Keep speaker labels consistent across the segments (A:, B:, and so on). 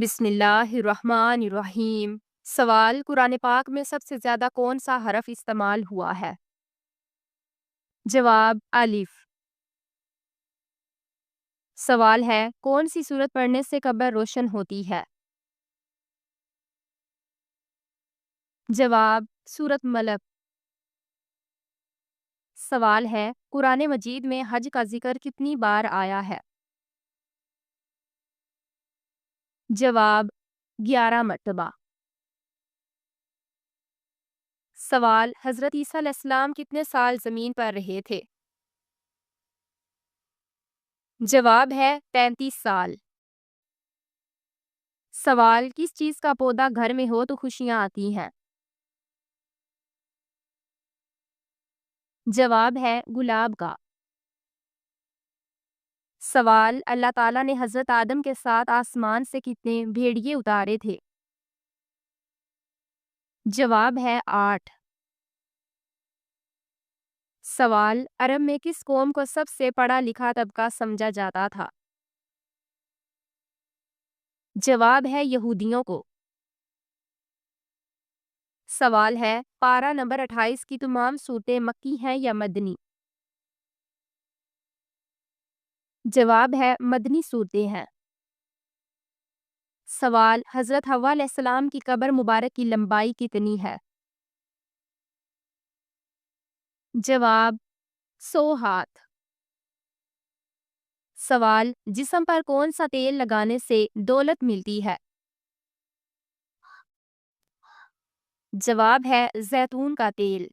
A: بسم اللہ الرحمن الرحیم۔ سوال: قرآن پاک میں سب سے زیادہ کون سا حرف استعمال ہوا ہے؟ جواب: الف۔ سوال ہے: کون سی سورت پڑھنے سے قبر روشن ہوتی ہے؟ جواب: سورت ملک۔ سوال ہے: قرآن مجید میں حج کا ذکر کتنی بار آیا ہے؟ جواب: 11 مرتبہ۔ سوال: حضرت عیسیٰ علیہ السلام کتنے سال زمین پر رہے تھے؟ جواب ہے 35 سال۔ سوال: کس چیز کا پودا گھر میں ہو تو خوشیاں آتی ہیں؟ جواب ہے گلاب کا۔ سوال: اللہ تعالیٰ نے حضرت آدم کے ساتھ آسمان سے کتنے بھیڑیے اتارے تھے؟ جواب ہے 8۔ سوال: عرب میں کس قوم کو سب سے پڑھا لکھا طبقہ سمجھا جاتا تھا؟ جواب ہے یہودیوں کو۔ سوال ہے: پارہ نمبر 28 کی تمام صورتیں مکی ہیں یا مدنی؟ جواب ہے مدنی صورتیں ہیں۔ سوال: حضرت حوا علیہ السلام کی قبر مبارک کی لمبائی کتنی ہے؟ جواب: 100 ہاتھ۔ سوال: جسم پر کون سا تیل لگانے سے دولت ملتی ہے؟ جواب ہے زیتون کا تیل۔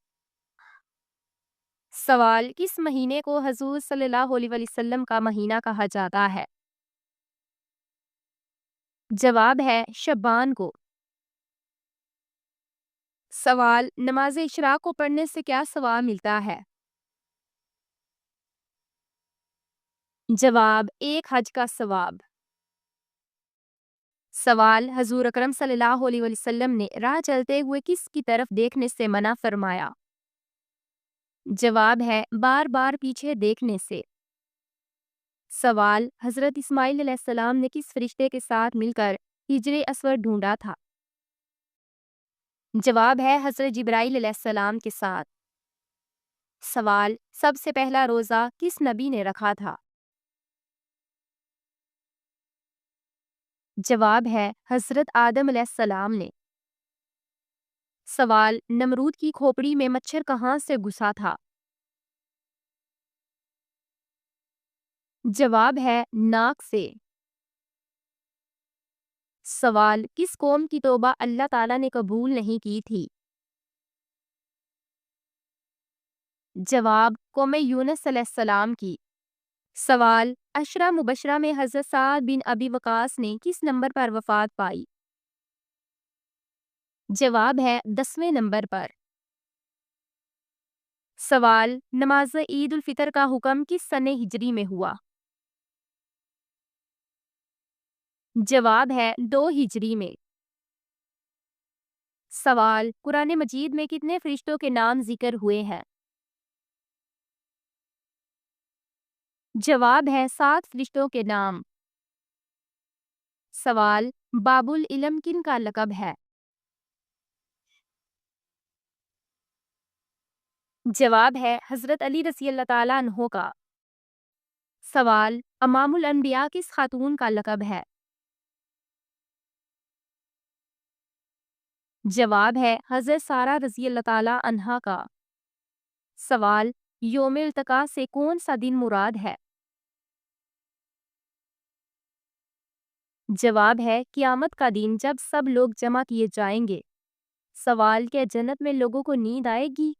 A: سوال: کس مہینے کو حضور صلی اللہ علیہ وسلم کا مہینہ کہا جاتا ہے؟ جواب ہے شعبان کو۔ سوال: نماز اشراق کو پڑھنے سے کیا ثواب ملتا ہے؟ جواب: ایک حج کا ثواب۔ سوال: حضور اکرم صلی اللہ علیہ وسلم نے راہ چلتے ہوئے کس کی طرف دیکھنے سے منع فرمایا؟ جواب ہے بار بار پیچھے دیکھنے سے۔ سوال: حضرت اسماعیل علیہ السلام نے کس فرشتے کے ساتھ مل کر حجر اسود ڈھونڈا تھا؟ جواب ہے حضرت جبرائیل علیہ السلام کے ساتھ۔ سوال: سب سے پہلا روزہ کس نبی نے رکھا تھا؟ جواب ہے حضرت آدم علیہ السلام نے۔ سوال: نمرود کی کھوپڑی میں مچھر کہاں سے گھسا تھا؟ جواب ہے ناک سے۔ سوال: کس قوم کی توبہ اللہ تعالیٰ نے قبول نہیں کی تھی؟ جواب: قوم یونس علیہ السلام کی۔ سوال: عشرہ مبشرہ میں حضرت سعد بن ابی وقاص نے کس نمبر پر وفات پائی؟ جواب ہے 10ویں نمبر پر۔ سوال: نماز عید الفطر کا حکم کس سنہ ہجری میں ہوا؟ جواب ہے 2 ہجری میں۔ سوال: قرآن مجید میں کتنے فرشتوں کے نام ذکر ہوئے ہیں؟ جواب ہے 7 فرشتوں کے نام۔ سوال: باب العلم کن کا لقب ہے؟ جواب ہے حضرت علی رضی اللہ تعالیٰ عنہ کا۔ سوال: امام الانبیاء کس خاتون کا لقب ہے؟ جواب ہے حضرت سارہ رضی اللہ تعالیٰ عنہا کا۔ سوال: یوم التقا سے کون سا دن مراد ہے؟ جواب ہے قیامت کا دن جب سب لوگ جمع کیے جائیں گے۔ سوال: کیا جنت میں لوگوں کو نیند آئے گی؟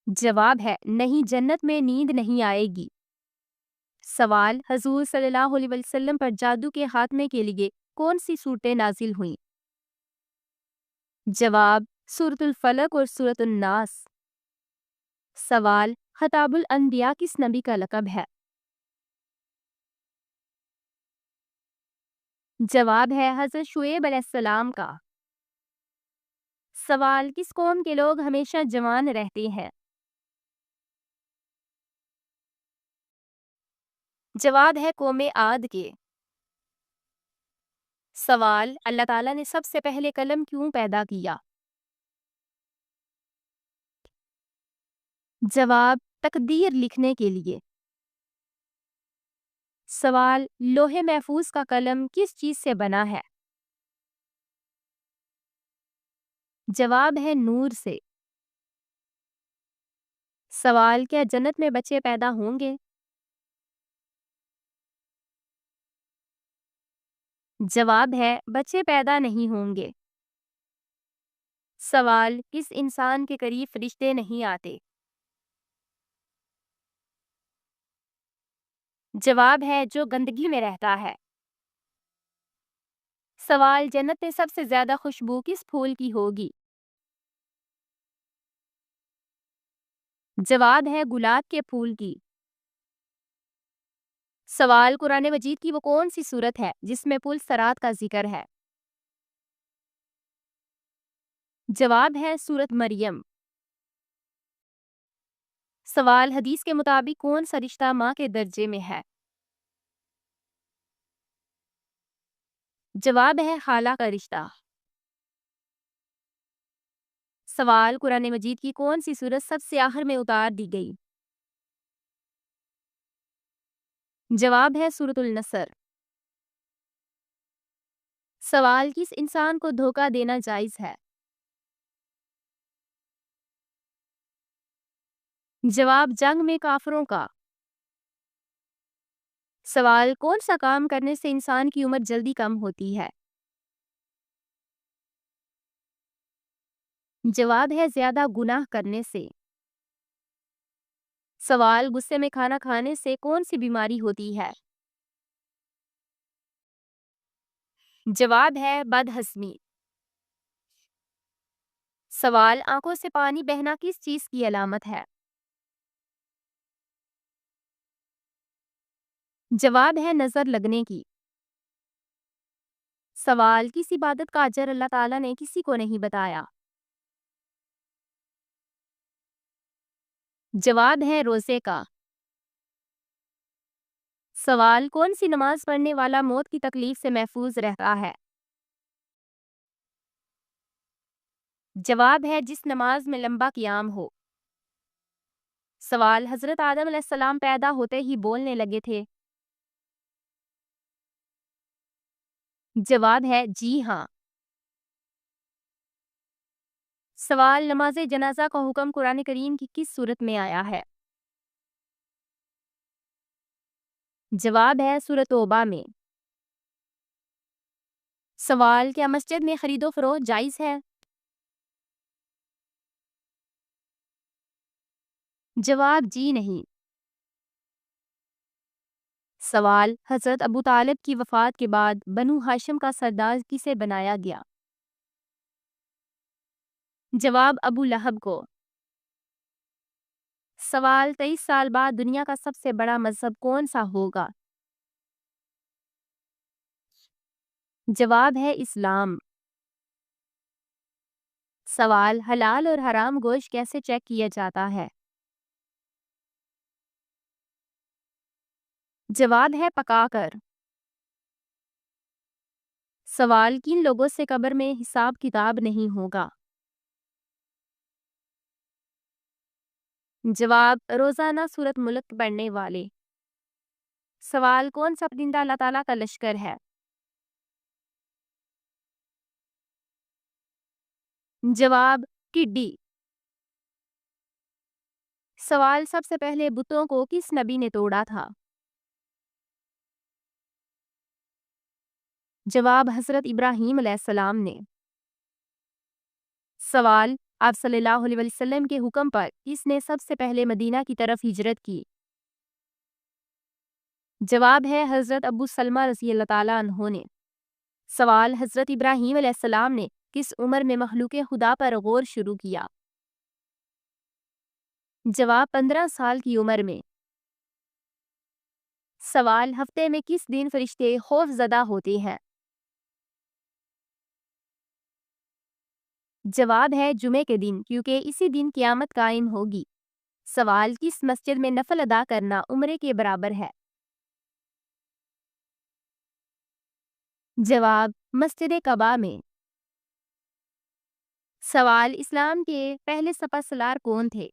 A: جواب ہے نہیں، جنت میں نیند نہیں آئے گی۔ سوال: حضور صلی اللہ علیہ وسلم پر جادو کے خاتمے کے لیے کون سی صورتیں نازل ہوئیں؟ جواب: سورۃ الفلق اور سورۃ الناس۔ سوال: خطاب الانبیاء کس نبی کا لقب ہے؟ جواب ہے حضرت شعیب علیہ السلام کا۔ سوال: کس قوم کے لوگ ہمیشہ جوان رہتے ہیں؟ جواب ہے قوم عاد کے۔ سوال، اللہ تعالیٰ نے سب سے پہلے قلم کیوں پیدا کیا؟ جواب، تقدیر لکھنے کے لیے۔ سوال، لوح محفوظ کا قلم کس چیز سے بنا ہے؟ جواب ہے نور سے۔ سوال، کیا جنت میں بچے پیدا ہوں گے؟ جواب ہے بچے پیدا نہیں ہوں گے۔ سوال، کس انسان کے قریب فرشتے نہیں آتے؟ جواب ہے جو گندگی میں رہتا ہے۔ سوال، جنت میں سب سے زیادہ خوشبو کس پھول کی ہوگی؟ جواب ہے گلاب کے پھول کی۔ سوال، قرآن مجید کی وہ کون سی سورت ہے جس میں پل صراط کا ذکر ہے؟ جواب ہے سورت مریم۔ سوال، حدیث کے مطابق کون سا رشتہ ماں کے درجے میں ہے؟ جواب ہے خالہ کا رشتہ۔ سوال، قرآن مجید کی کون سی سورت سب سے آخر میں اتار دی گئی؟ جواب ہے سورۃ النصر۔ سوال، کس انسان کو دھوکہ دینا جائز ہے؟ جواب، جنگ میں کافروں کا۔ سوال، کون سا کام کرنے سے انسان کی عمر جلدی کم ہوتی ہے؟ جواب ہے زیادہ گناہ کرنے سے۔ سوال، غصے میں کھانا کھانے سے کون سی بیماری ہوتی ہے؟ جواب ہے بد ہضمی۔ سوال، آنکھوں سے پانی بہنا کس چیز کی علامت ہے؟ جواب ہے نظر لگنے کی۔ سوال، کس عبادت کا اجر اللہ تعالیٰ نے کسی کو نہیں بتایا؟ جواب ہے روزے کا۔ سوال، کون سی نماز پڑھنے والا موت کی تکلیف سے محفوظ رہتا ہے؟ جواب ہے جس نماز میں لمبا قیام ہو۔ سوال، حضرت آدم علیہ السلام پیدا ہوتے ہی بولنے لگے تھے؟ جواب ہے جی ہاں۔ سوال، نماز جنازہ کا حکم قرآن کریم کی کس صورت میں آیا ہے؟ جواب ہے سورۃ توبہ میں۔ سوال، کیا مسجد میں خرید و فروخت جائز ہے؟ جواب جی نہیں۔ سوال، حضرت ابو طالب کی وفات کے بعد بنو ہاشم کا سردار کسے بنایا گیا؟ جواب ابو لہب کو۔ سوال، 23 سال بعد دنیا کا سب سے بڑا مذہب کون سا ہوگا؟ جواب ہے اسلام۔ سوال، حلال اور حرام گوشت کیسے چیک کیا جاتا ہے؟ جواب ہے پکا کر۔ سوال، کن لوگوں سے قبر میں حساب کتاب نہیں ہوگا؟ جواب، روزانہ سورۃ ملک پڑھنے والے۔ سوال، کون سا پرندہ اللہ تعالیٰ کا لشکر ہے؟ جواب، ٹڈی۔ سوال، سب سے پہلے بتوں کو کس نبی نے توڑا تھا؟ جواب، حضرت ابراہیم علیہ السلام نے۔ سوال، آپ صلی اللہ علیہ وسلم کے حکم پر کس نے سب سے پہلے مدینہ کی طرف ہجرت کی؟ جواب ہے حضرت ابو سلمہ رضی اللہ تعالیٰ عنہ نے۔ سوال، حضرت ابراہیم علیہ السلام نے کس عمر میں مخلوق خدا پر غور شروع کیا؟ جواب، 15 سال کی عمر میں۔ سوال، ہفتے میں کس دن فرشتے خوف زدہ ہوتے ہیں؟ جواب ہے جمعے کے دن، کیونکہ اسی دن قیامت قائم ہوگی۔ سوال، کس مسجد میں نفل ادا کرنا عمرے کے برابر ہے؟ جواب: مسجد قباء میں۔ سوال: اسلام کے پہلے سپہ سالار کون تھے؟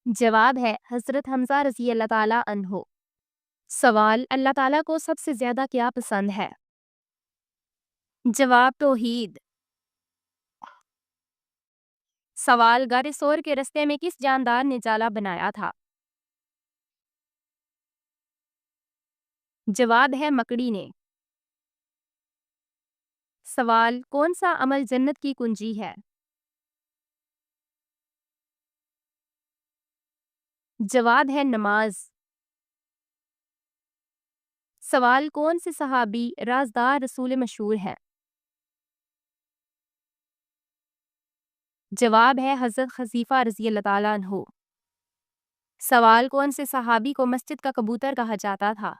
A: جواب ہے حضرت حمزہ رضی اللہ تعالیٰ عنہ۔ سوال: اللہ تعالیٰ کو سب سے زیادہ کیا پسند ہے؟ جواب: توحید۔ سوال: غار ثور کے رستے میں کس جاندار نے جالا بنایا تھا؟ جواب ہے مکڑی نے۔ سوال: کون سا عمل جنت کی کنجی ہے؟ جواب ہے نماز۔ سوال: کون سے صحابی رازدار رسول مشہور ہیں؟ جواب ہے حضرت حذیفہ رضی اللہ تعالیٰ عنہ۔ سوال: کون سے صحابی کو مسجد کا کبوتر کہا جاتا تھا؟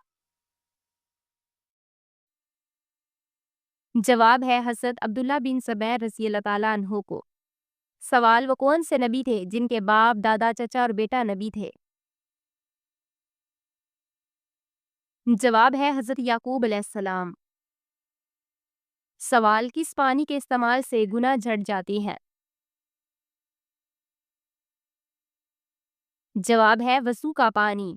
A: جواب ہے حضرت عبداللہ بن زبیر رضی اللہ تعالیٰ عنہ کو۔ سوال: وہ کون سے نبی تھے جن کے باپ، دادا، چچا اور بیٹا نبی تھے؟ جواب ہے حضرت یعقوب علیہ السلام۔ سوال: کس پانی کے استعمال سے گناہ جھڑ جاتے ہیں؟ جواب ہے وضو کا پانی۔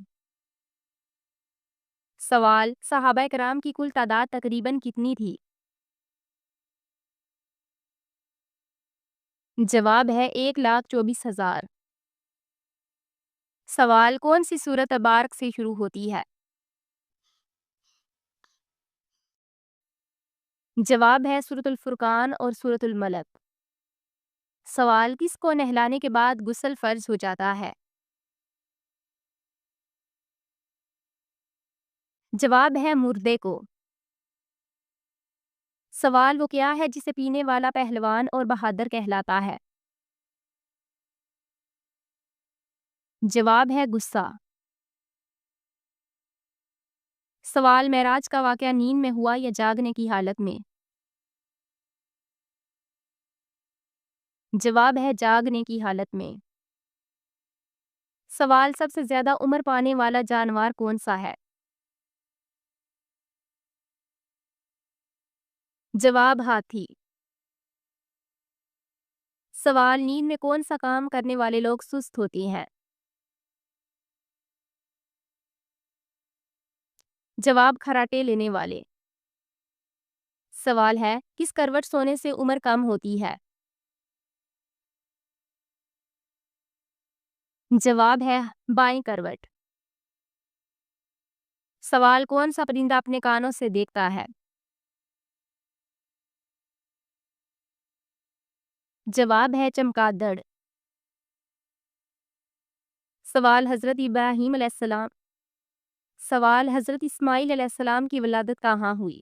A: سوال: صحابہ کرام کی کل تعداد تقریباً کتنی تھی؟ جواب ہے 1,24,000۔ سوال: کون سی سورت تبارک سے شروع ہوتی ہے؟ جواب ہے سورۃ الفرقان اور سورۃ الملک۔ سوال: کس کو نہلانے کے بعد غسل فرض ہو جاتا ہے؟ جواب ہے مردے کو۔ سوال: وہ کیا ہے جسے پینے والا پہلوان اور بہادر کہلاتا ہے؟ جواب ہے غصہ۔ سوال: معراج کا واقعہ نیند میں ہوا یا جاگنے کی حالت میں؟ جواب ہے جاگنے کی حالت میں۔ سوال: سب سے زیادہ عمر پانے والا جانور کون سا ہے؟ جواب ہاتھی۔ سوال: نیند میں کون سا کام کرنے والے لوگ سست ہوتے ہیں؟ جواب خراٹے لینے والے۔ سوال ہے: کس کروٹ سونے سے عمر کم ہوتی ہے؟ جواب ہے بائیں کروٹ۔ سوال: کون سا پرندہ اپنے کانوں سے دیکھتا ہے؟ جواب ہے چمگادڑ۔ سوال: حضرت ابراہیم علیہ السلام۔ سوال: حضرت اسماعیل علیہ السلام کی ولادت کہاں ہوئی؟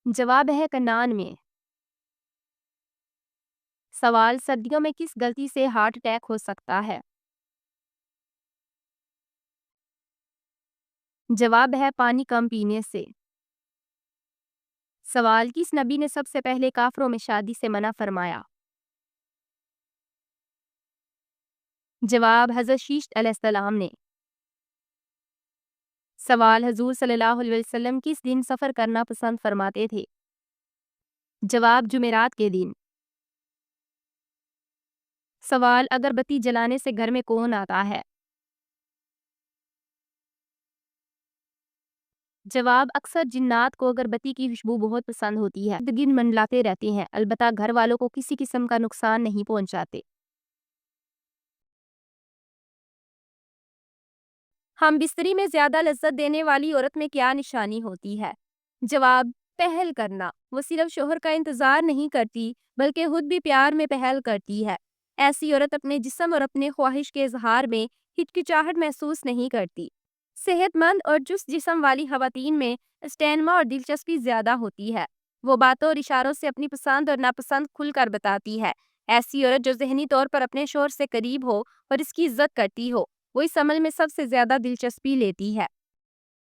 A: جواب ہے کنعان میں۔ سوال: سردیوں میں کس غلطی سے ہارٹ اٹیک ہو سکتا ہے؟ جواب ہے پانی کم پینے سے۔ سوال: کس نبی نے سب سے پہلے کافروں میں شادی سے منع فرمایا؟ جواب حضرت شیش علیہ السلام نے۔ سوال: حضور صلی اللہ علیہ وسلم کس دن سفر کرنا پسند فرماتے تھے؟ جواب جمعرات کے دن۔ سوال: اگر بتی جلانے سے گھر میں کون آتا ہے؟ جواب: اکثر جنات کو اگربتی کی خوشبو بہت پسند ہوتی ہے، ارد گرد منڈلاتے رہتے ہیں، البتہ گھر والوں کو کسی قسم کا نقصان نہیں پہنچاتے۔ ہم بستری میں زیادہ لذت دینے والی عورت میں کیا نشانی ہوتی ہے؟ جواب: پہل کرنا۔ وہ صرف شوہر کا انتظار نہیں کرتی بلکہ خود بھی پیار میں پہل کرتی ہے۔ ایسی عورت اپنے جسم اور اپنے خواہش کے اظہار میں ہچکچاہٹ محسوس نہیں کرتی۔ صحت مند اور چست جسم والی خواتین میں استعانہ اور دلچسپی زیادہ ہوتی ہے۔ وہ باتوں اور اشاروں سے اپنی پسند اور ناپسند کھل کر بتاتی ہے۔ ایسی عورت جو ذہنی طور پر اپنے شوہر سے قریب ہو اور اس کی عزت کرتی ہو، وہ اس عمل میں سب سے زیادہ دلچسپی لیتی ہے۔